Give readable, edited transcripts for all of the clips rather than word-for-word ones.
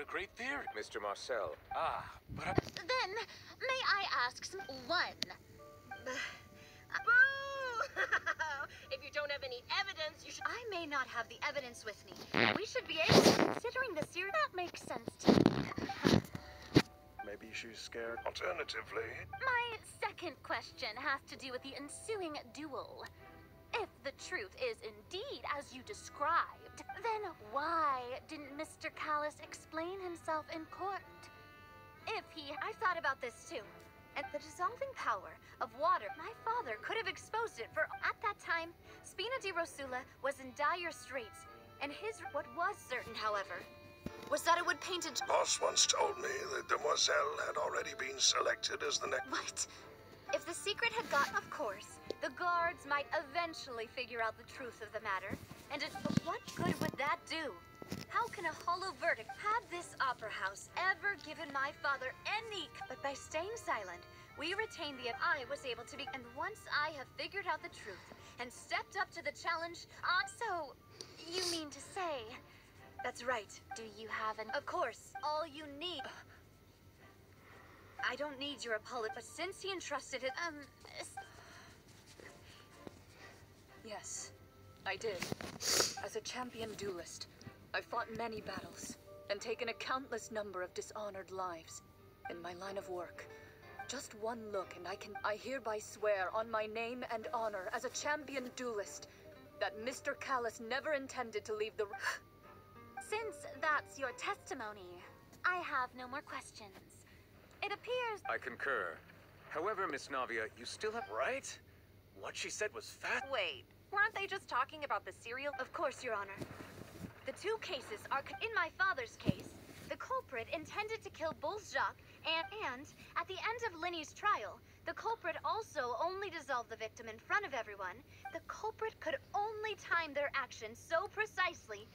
great theory. Mr. Marcel. But Then, may I ask one? Boo! If you don't have any evidence, you should... I may not have the evidence with me. We should be able to, considering the series. That makes sense to me. maybe she's scared. Alternatively... My second question has to do with the ensuing duel. If the truth is indeed as you described, then why didn't Mr. Callis explain himself in court? I've thought about this too. And the dissolving power of water, my father could have exposed it for... At that time, Spina di Rosula was in dire straits, and what was certain, however, was that it would paint a... Boss once told me that Demoiselle had already been selected as the next... What? If the secret had got... Of course, the guards might eventually figure out the truth of the matter, and but what good would that do? How can a hollow verdict have this opera house ever given my father any... But by staying silent, we retained the... I was able to be... And once I have figured out the truth and stepped up to the challenge, So, you mean to say... That's right. Do you have an... Of course, all you need... I don't need your apology, but since he entrusted it... Yes, I did. As a champion duelist, I fought many battles and taken a countless number of dishonored lives. In my line of work, just one look and I hereby swear on my name and honor as a champion duelist that Mr. Callis never intended to leave the... Since that's your testimony, I have no more questions. It appears... I concur. However, Miss Navia, you still have... Right? What she said was fat. Wait, weren't they just talking about the serial? Of course, Your Honor. The two cases are... In my father's case, the culprit intended to kill both Jacques and at the end of Linny's trial, the culprit also only dissolved the victim in front of everyone. The culprit could only time their actions so precisely.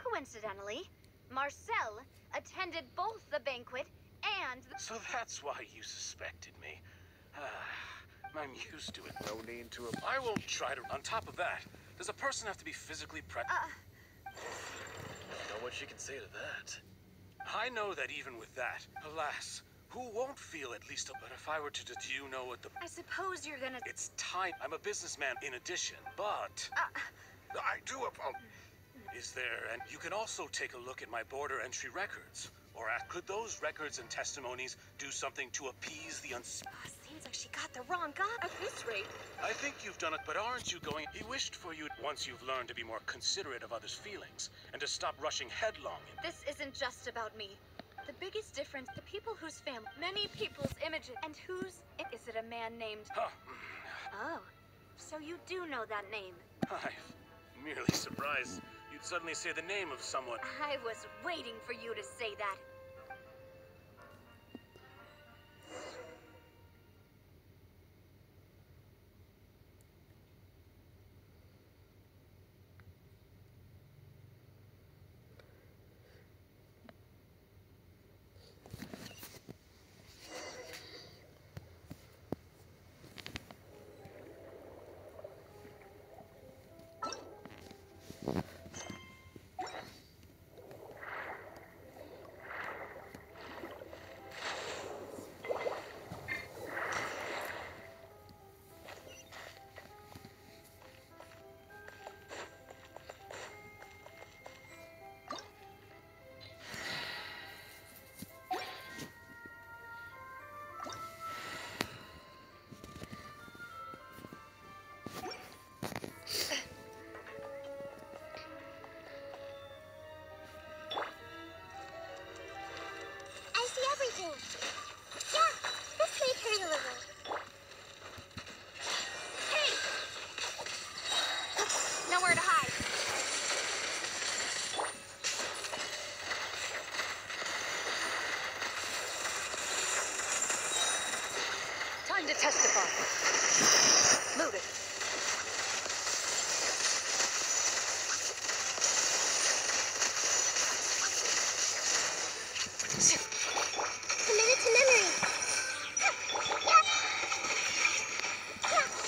Coincidentally, Marcel attended both the banquet and... So that's why you suspected me. I'm used to it. No need to... I won't try to... On top of that, does a person have to be physically present? Know what she can say to that? I know that even with that, alas, who won't feel at least a... But if I were to... Do you know what the... I suppose you're gonna... It's time. I'm a businessman in addition, but... I do apologize. Is there... And you can also take a look at my border entry records. Or could those records and testimonies do something to appease the Seems like she got the wrong guy. At this rate... I think you've done it, but aren't you going... He wished for you once you've learned to be more considerate of others' feelings, and to stop rushing headlong in... This isn't just about me. The biggest difference, the people whose family... Many people's images... And whose... Is it a man named... Huh. Oh, so you do know that name. I'm merely surprised you'd suddenly say the name of someone. I was waiting for you to say that. Nowhere to hide. Time to testify. Loaded. Committed to memory.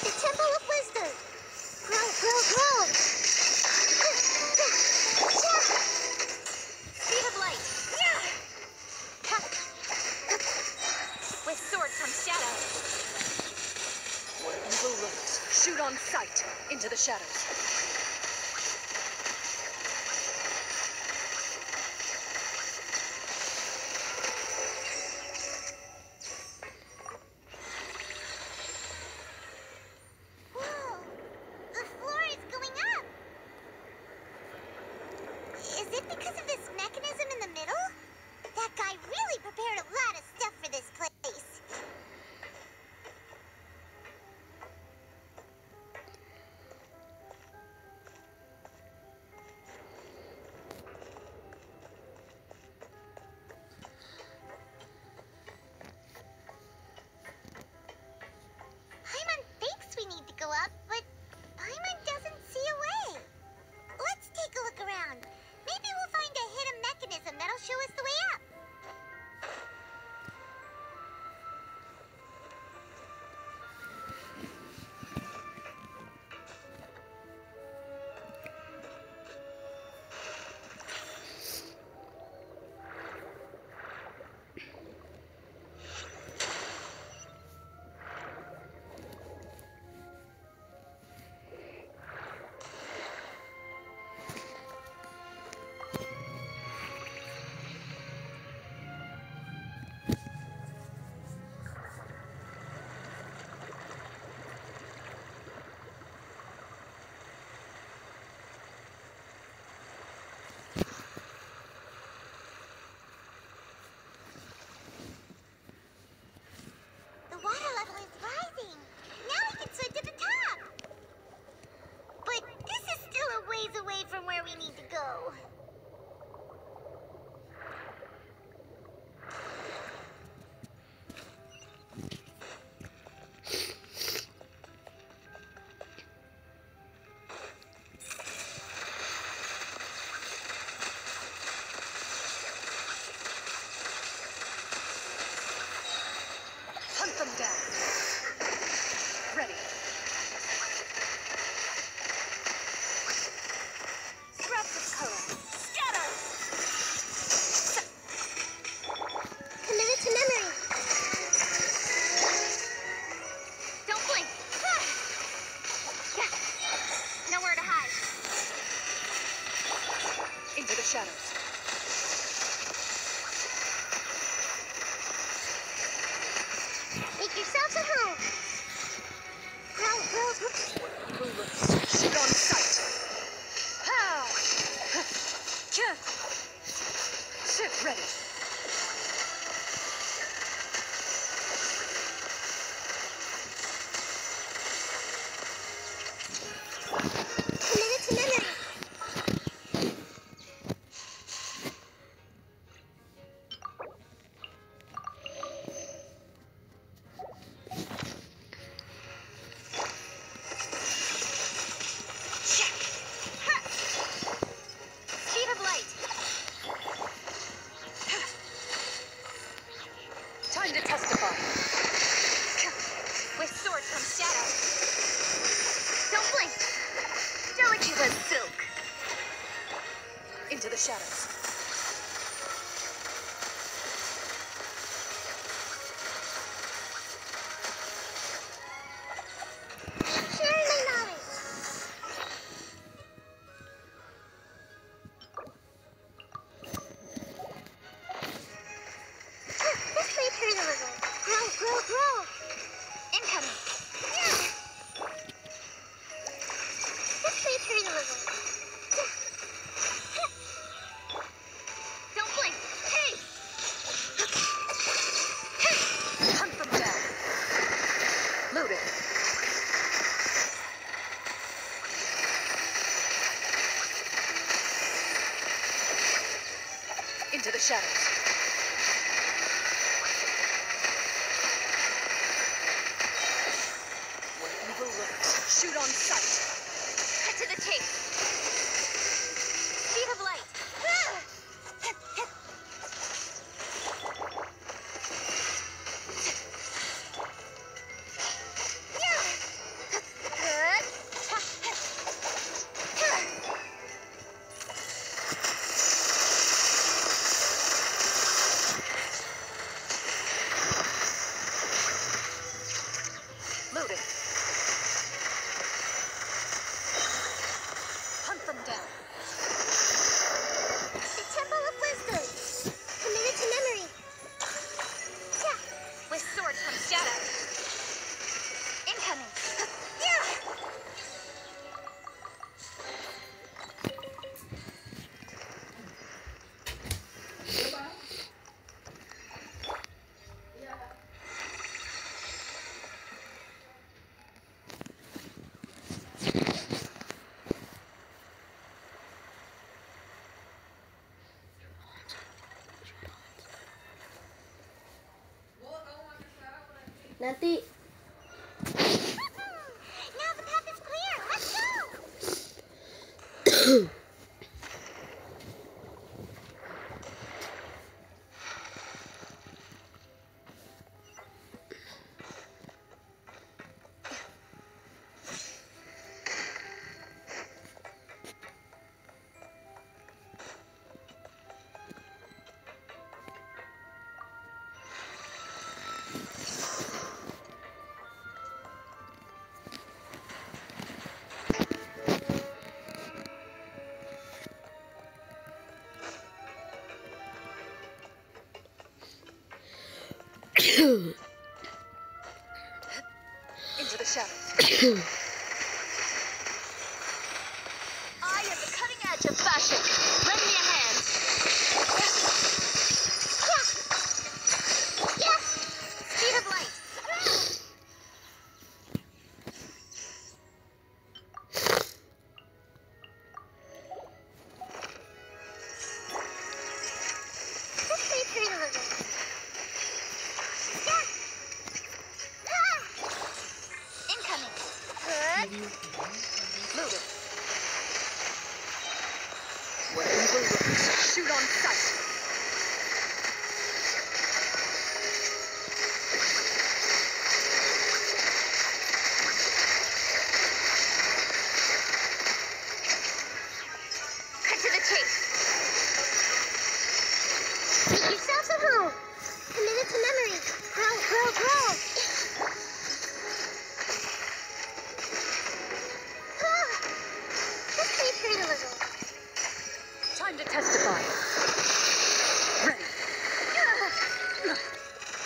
The Temple of Wisdom. Grow, grow, grow. Speed of light. on sight! Into the shadows. Whoa! The floor is going up! Is it because of this mechanism in the middle? That guy really prepared a lot of stuff for this place. Paimon thinks we need to go up, but Paimon doesn't see a way. Let's take a look around. Maybe we'll find a hidden mechanism that'll show us the way up. The water level is rising. Now we can swim to the top. But this is still a ways away from where we need to go. Hunt them down. Ready. Scraps of color. Scatter! Committed to memory. Don't blink. Nowhere to hide. Into the shadows. Make yourselves at home. Grow, grow, grow. Evil looks. Shoot on sight. Pow! Ship ready. Committed to memory. Speed of light. Time to testify. With sword comes shadow. Don't blink. Delicate as silk. Into the shadows. Sharing my knowledge. This way through the river. Grow, grow, grow. Incoming. This way through the river. Don't blink. Hey! Hunt them down. Loaded. Into the shadows. Where evil lurks. Shoot on sight. Cut to the chase. Speed of light. Loaded. Nanti. Now the path is clear. Let's go. Into the shadows. I am the cutting edge of fashion. Lend me a hand. Yes. Speed of light. Just wait for it a little. Incoming. Good. Loaded. Weapon balloons. Shoot on sight. Cut to the chase. Make yourselves at home. Committed to memory. Grow, grow, grow. Just wait for it a little. Time to testify. Ready.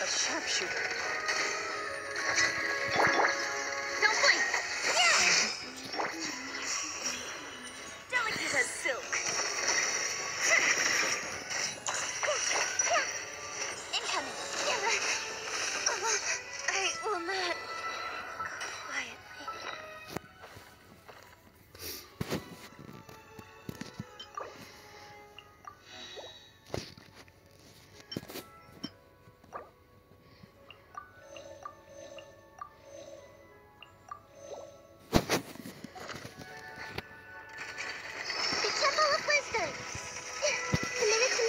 A sharpshooter. Don't blink. Delicate as silk. Incoming. I will not. Quietly. The Temple of Wisdom. Committed to.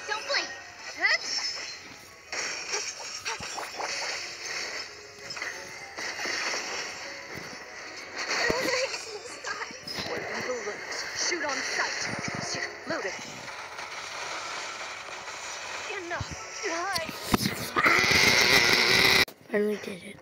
Don't blink. Weapon balloons. Shoot on sight. Loaded. Enough. Finally did it.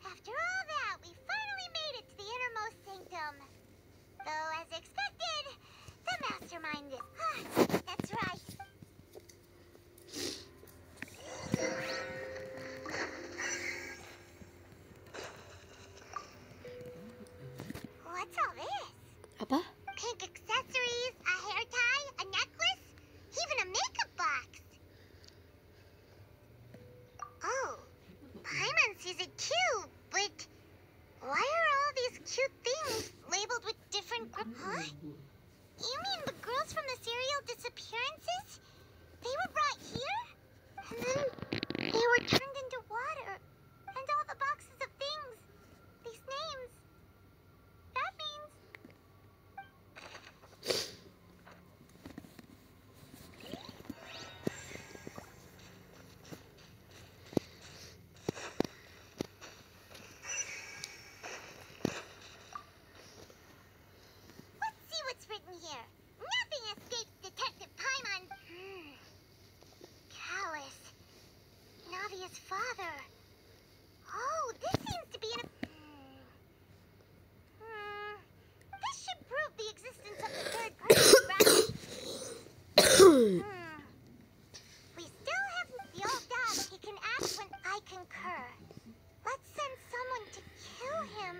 After all that, we finally made it to the innermost sanctum. Though, as expected, the mastermind is. That's right. What's all this? Apa? Pink accessories, a hair tie, a necklace, even a makeup box. Oh, Paimon sees it too, but why are all these cute things labeled with different Huh? You mean the girls from the serial disappearances? They were brought here? And then they were turned into water. And all the boxes of things. These names. That means... Let's see what's written here. Nothing escapes Detective Paimon. Callus. Navia's father. Oh, this seems to be an... This should prove the existence of the third person, right? We still haven't the old dog. He can act when I concur. Let's send someone to kill him.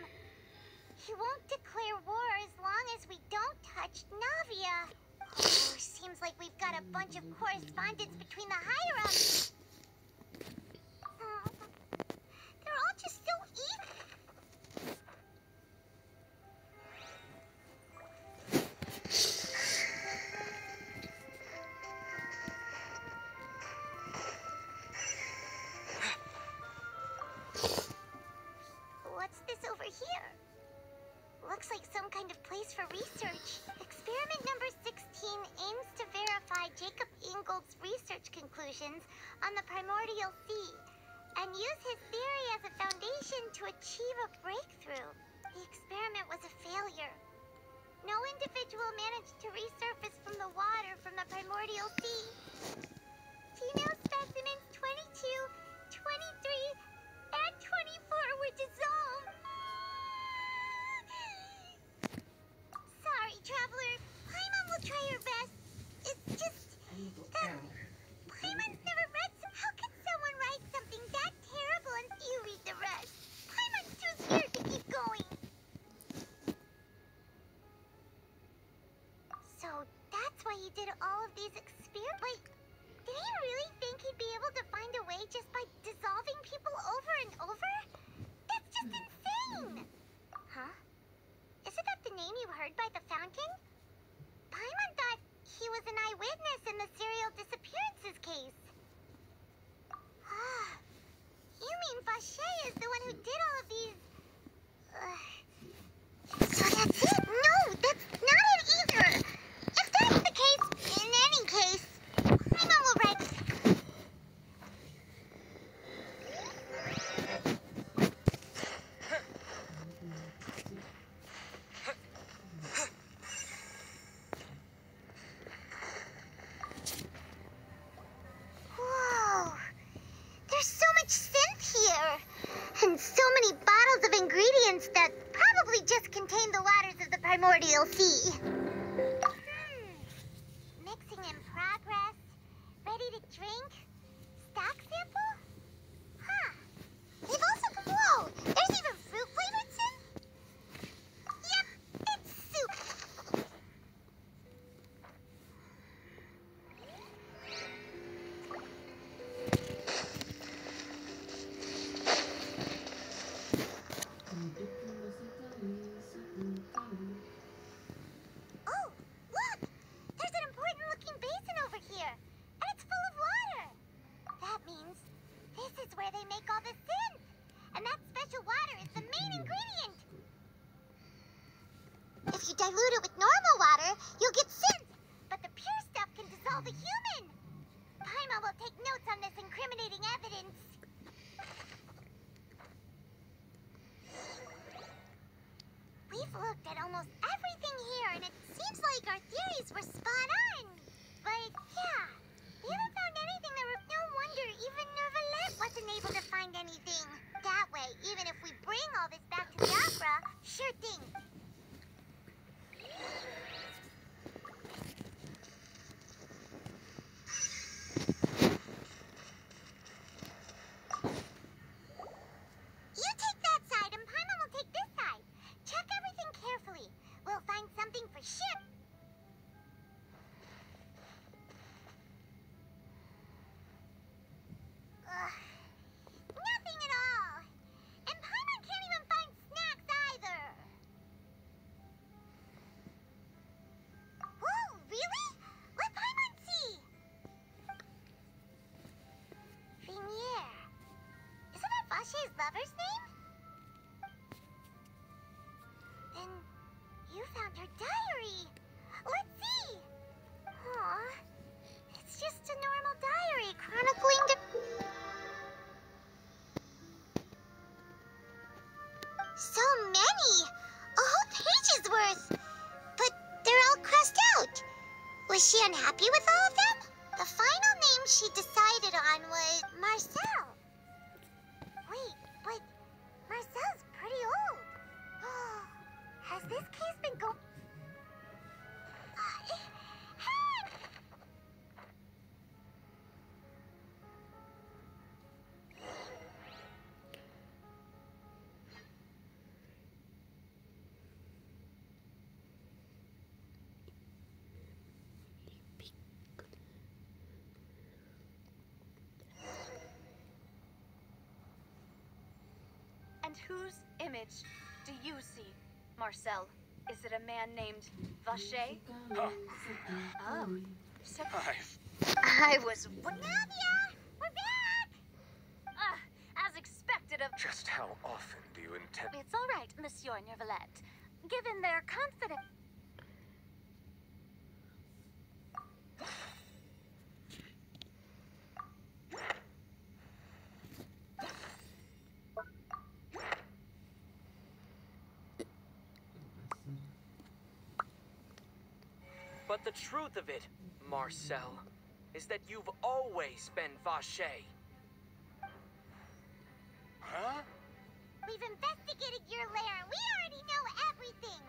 He won't declare war as long as we don't touch Navia. Oh, seems like we've got a bunch of correspondence between the higher-ups. They're all just so evil. What's this over here? Looks like some kind of place for research. Experiment number 16 aims to verify Jacob Ingold's research conclusions on the primordial sea and use his theory as a foundation to achieve a breakthrough. The experiment was a failure. No individual managed to resurface from the water from the primordial sea. Female specimens 22, 23, and 24 were dissolved. Sorry, Traveler. Paimon will try her best. It's just that Paimon's never read some. How can someone write something that terrible and you read the rest? Paimon's too scared to keep going. So that's why he did all of these experiments. But did he really think he'd be able to find a way just by dissolving people over and over? That's just insane! Huh? Isn't that the name you heard by the fountain? Paimon thought he was an eyewitness in the serial disappearances case. Ah, you mean Vache is the one who did all of these... So that's it? No, that's not it either! If that's the case, in any case, Paimon will write... Whoa! There's so much synth here! And so many bottles of ingredients that probably just contain the waters of the primordial sea. Mixing in progress. Ready to drink? Stock sample? Huh. They've also... Whoa! There's even fruit-flavored synth? Yep, it's soup. Oh, look! There's an important-looking basin over here, and it's full of water. That means this is where they make all the synth, and that special water is the main ingredient. If you dilute it with normal water, you'll get synth, but the pure stuff can dissolve a human. Paimon will take notes on this incriminating evidence. We've looked at almost everything here, and it seems like our theories were spot on. But, yeah, we haven't found anything that would... No wonder even Neuvillette wasn't able to find anything. That way, even if we bring all this back to Diaphra, sure thing. You take that side, and Paimon will take this side. Check everything carefully. We'll find something for sure. Nothing at all. And Paimon can't even find snacks either. Whoa, really? Let Paimon see. Venier. Isn't that Vache's lover's name? Then you found her diary. Let's see. Aw, it's just a normal diary chronicling the... So many! A whole page's worth! But they're all crossed out. Was she unhappy with all of them? The final name she decided on was Marcel. Wait, but Marcel's pretty old. Has this case been going... whose image do you see, Marcel? Is it a man named Vacher? Huh. Oh, so I I was. Navia! We're back! As expected of. Just how often do you intend... It's all right, Monsieur Nervalette. Given their confidence. But the truth of it, Marcel, is that you've always been Vacher. Huh? We've investigated your lair and we already know everything.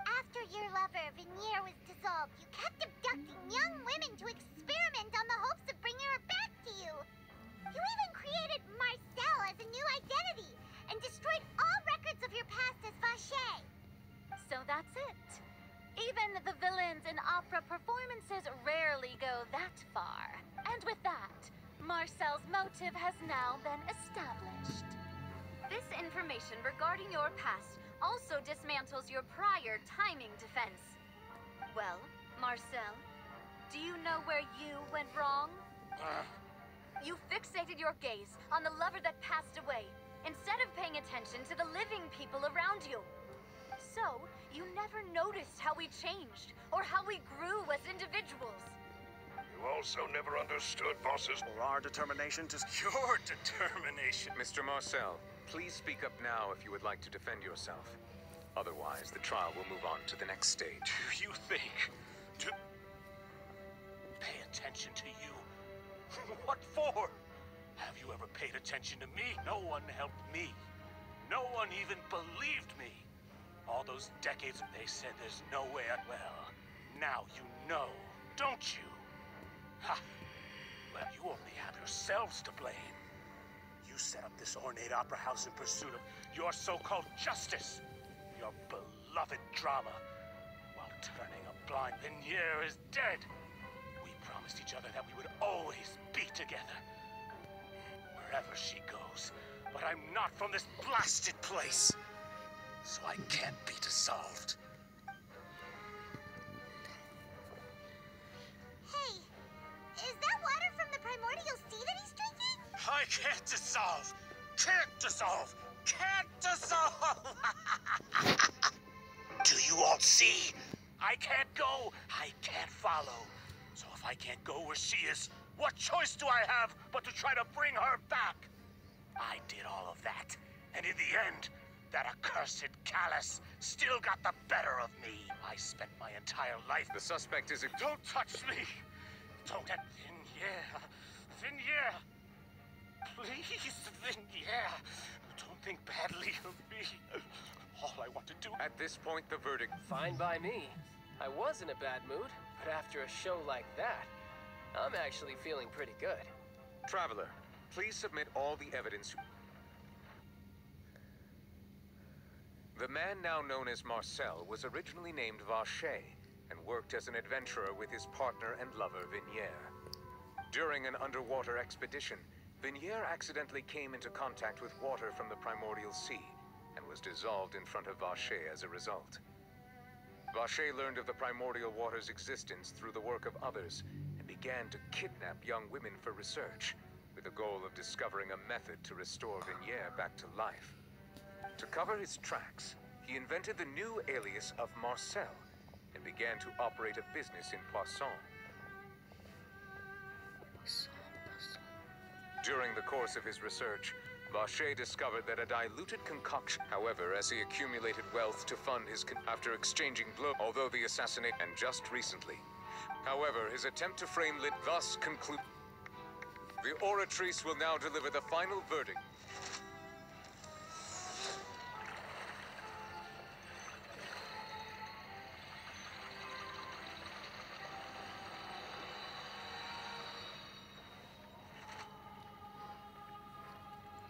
After your lover, Venier, was dissolved, you kept abducting young women to experiment on the hopes of bringing her back to you. You even created Marcel as a new identity and destroyed all records of your past as Vacher. So that's it. Even the villains in opera performances rarely go that far. And with that, Marcel's motive has now been established. This information regarding your past also dismantles your prior timing defense. Well, Marcel, do you know where you went wrong? You fixated your gaze on the lover that passed away, instead of paying attention to the living people around you. So, you never noticed how we changed, or how we grew as individuals. You also never understood Boss's... Or our determination to... Your determination. Mr. Marcel, please speak up now if you would like to defend yourself. Otherwise, the trial will move on to the next stage. Do you think to pay attention to you? What for? Have you ever paid attention to me? No one helped me. No one even believed me. All those decades they said there's no way I'd... Well, now you know, don't you? Ha! Well, you only have yourselves to blame. You set up this ornate opera house in pursuit of your so-called justice. Your beloved drama. While turning a blind... Venier is dead. We promised each other that we would always be together. Wherever she goes. But I'm not from this blasted place. So I can't be dissolved. Hey, is that water from the primordial sea that he's drinking? I can't dissolve! Can't dissolve! Can't dissolve! Do you all see? I can't go, I can't follow. So if I can't go where she is, what choice do I have but to try to bring her back? I did all of that, and in the end, that accursed Callus still got the better of me. I spent my entire life... The suspect is... Don't touch me! Don't at Venier! Venier! Please, Venier! Don't think badly of me. All I want to do... At this point, the verdict... Fine by me. I was in a bad mood, but after a show like that, I'm actually feeling pretty good. Traveler, please submit all the evidence... The man now known as Marcel was originally named Vacher and worked as an adventurer with his partner and lover, Venier. During an underwater expedition, Venier accidentally came into contact with water from the primordial sea and was dissolved in front of Vacher as a result. Vacher learned of the primordial water's existence through the work of others and began to kidnap young women for research, with the goal of discovering a method to restore Venier back to life. To cover his tracks, he invented the new alias of Marcel and began to operate a business in Poisson. During the course of his research, Vacher discovered that a diluted concoction... However, as he accumulated wealth to fund his... After exchanging blows, although the assassinate... And just recently. However, his attempt to frame Lit thus conclude... The Oratrice will now deliver the final verdict.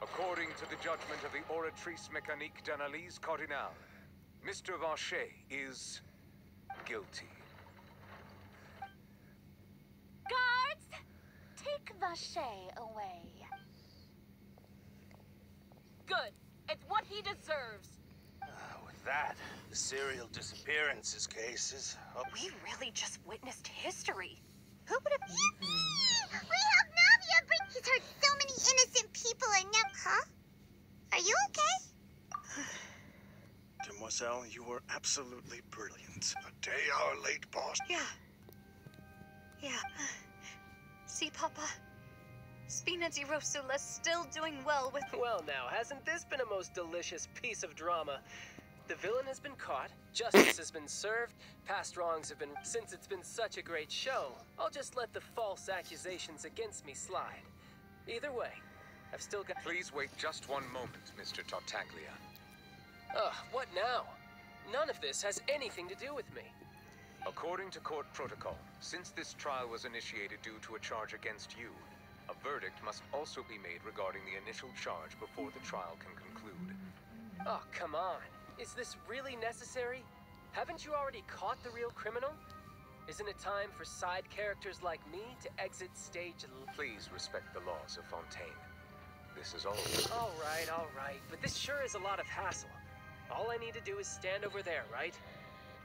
According to the judgment of the Oratrice Mécanique d'Analyse Cardinale, Mr. Vacher is guilty. Guards! Take Vacher away. Good. It's what he deserves. With that, the serial disappearances case is up. We really just witnessed history. Who would have... We helped Navia bring... He's hurt so many innocent people and now... Huh? Are you okay? Demoiselle, you were absolutely brilliant. A day hour late, boss. Yeah. See, Papa? Spina di Rosula's still doing well with... Well now, hasn't this been a most delicious piece of drama? The villain has been caught, justice has been served, past wrongs have been... Since it's been such a great show, I'll just let the false accusations against me slide. Either way, I've still got... Please wait just one moment, Mr. Tartaglia. Ugh, what now? None of this has anything to do with me. According to court protocol, since this trial was initiated due to a charge against you, a verdict must also be made regarding the initial charge before the trial can conclude. Oh, come on. Is this really necessary? Haven't you already caught the real criminal? Isn't it time for side characters like me to exit stage? Please respect the laws of Fontaine. This is all. All right. But this sure is a lot of hassle. All I need to do is stand over there, right?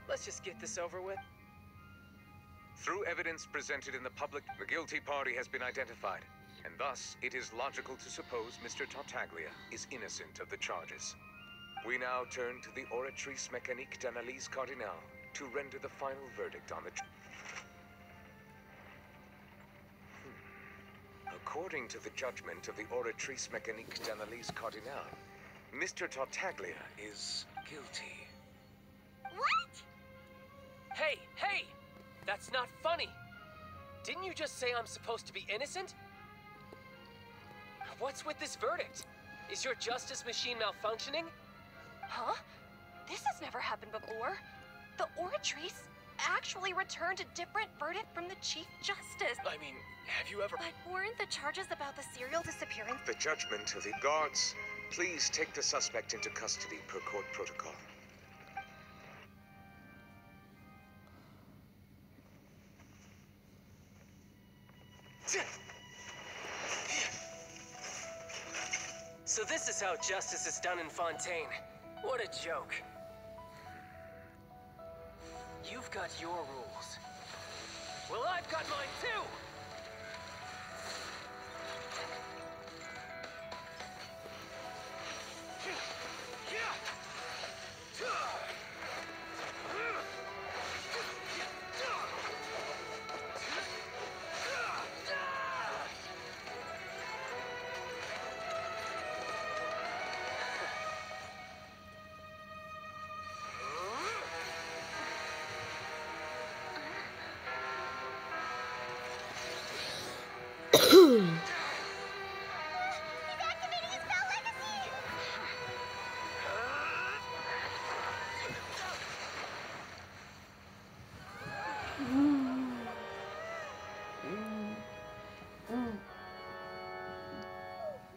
Let's just get this over with. Through evidence presented in the public, the guilty party has been identified, and thus it is logical to suppose Mr. Tartaglia is innocent of the charges. We now turn to the Oratrice Mécanique d'Analyse Cardinal to render the final verdict on the... According to the judgment of the Oratrice Mécanique d'Analyse Cardinal, Mr. Tartaglia is guilty. What? Hey! That's not funny! Didn't you just say I'm supposed to be innocent? What's with this verdict? Is your justice machine malfunctioning? Huh? This has never happened before. The Oratrice actually returned a different verdict from the Chief Justice. I mean, have you ever... But weren't the charges about the serial disappearance? The judgment of the guards. Please take the suspect into custody per court protocol. So this is how justice is done in Fontaine. What a joke. You've got your rules. Well, I've got mine too!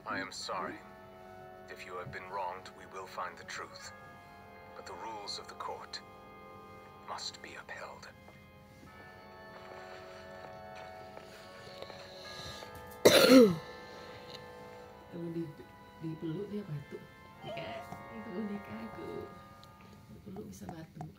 I am sorry. If you have been wronged, we will find the truth. But the rules of the court must be upheld. Dipeluk dia batuk. Itu boneka aku. Dipeluk bisa batuk.